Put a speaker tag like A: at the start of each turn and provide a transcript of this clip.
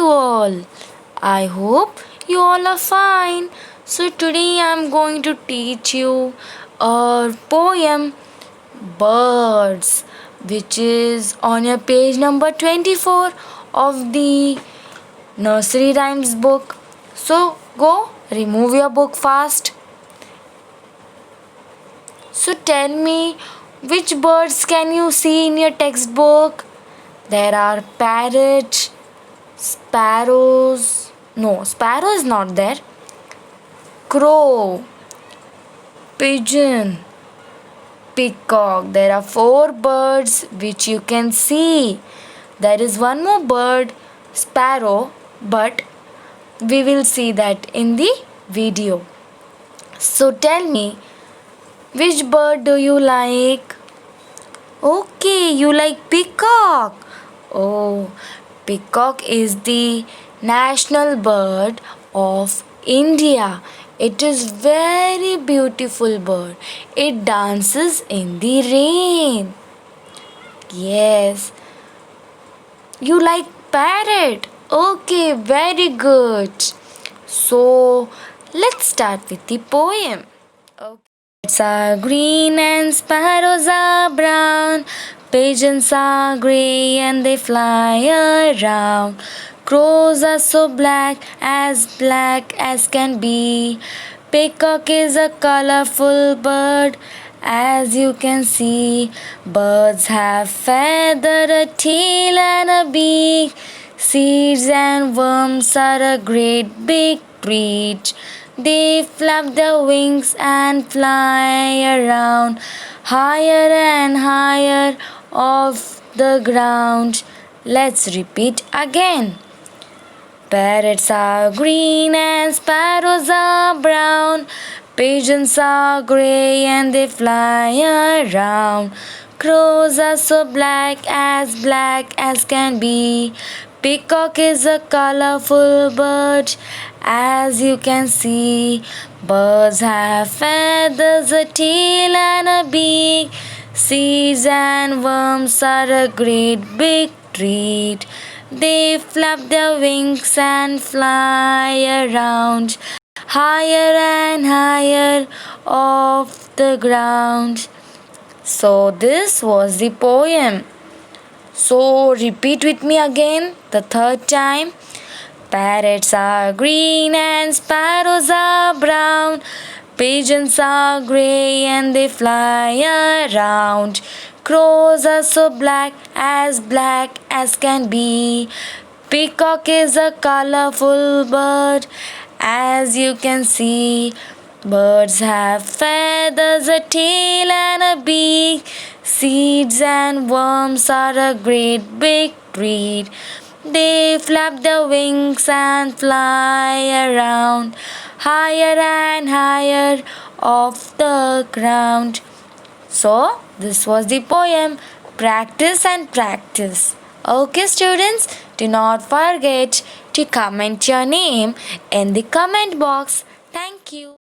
A: you all? I hope you all are fine. So today I am going to teach you a poem Birds, which is on your page number 24 of the nursery rhymes book. So go remove your book fast. So tell me, which birds can you see in your textbook? There are parrots, sparrows. No, sparrow is not there. Crow, pigeon, peacock. There are 4 birds which you can see. There is one more bird, sparrow, but we will see that in the video. So tell me, which bird do you like? Okay, you like peacock. Oh, peacock is the national bird of India. It is very beautiful bird. It dances in the rain. Yes. You like parrot? Okay, very good. So, let's start with the poem. Okay. Birds are green and sparrows are brown. Pigeons are grey and they fly around. Crows are so black as can be. Peacock is a colorful bird, as you can see. Birds have feather, a tail and a beak. Seeds and worms are a great big treat. They flap their wings and fly around, higher and higher off the ground. Let's repeat again. Parrots are green and sparrows are brown. Pigeons are grey and they fly around. Crows are so black as can be. Peacock is a colorful bird, as you can see. Birds have feathers, a tail and a beak. Seeds and worms are a great big treat. They flap their wings and fly around, higher and higher off the ground. So this was the poem. So repeat with me again the third time. Parrots are green and sparrows are brown. Pigeons are grey and they fly around. Crows are so black as can be. Peacock is a colorful bird, as you can see. Birds have feathers, a tail and a beak. Seeds and worms are a great big treat. They flap their wings and fly around, higher and higher off the ground. So, this was the poem. Practice and practice. Okay, students, do not forget to comment your name in the comment box. Thank you.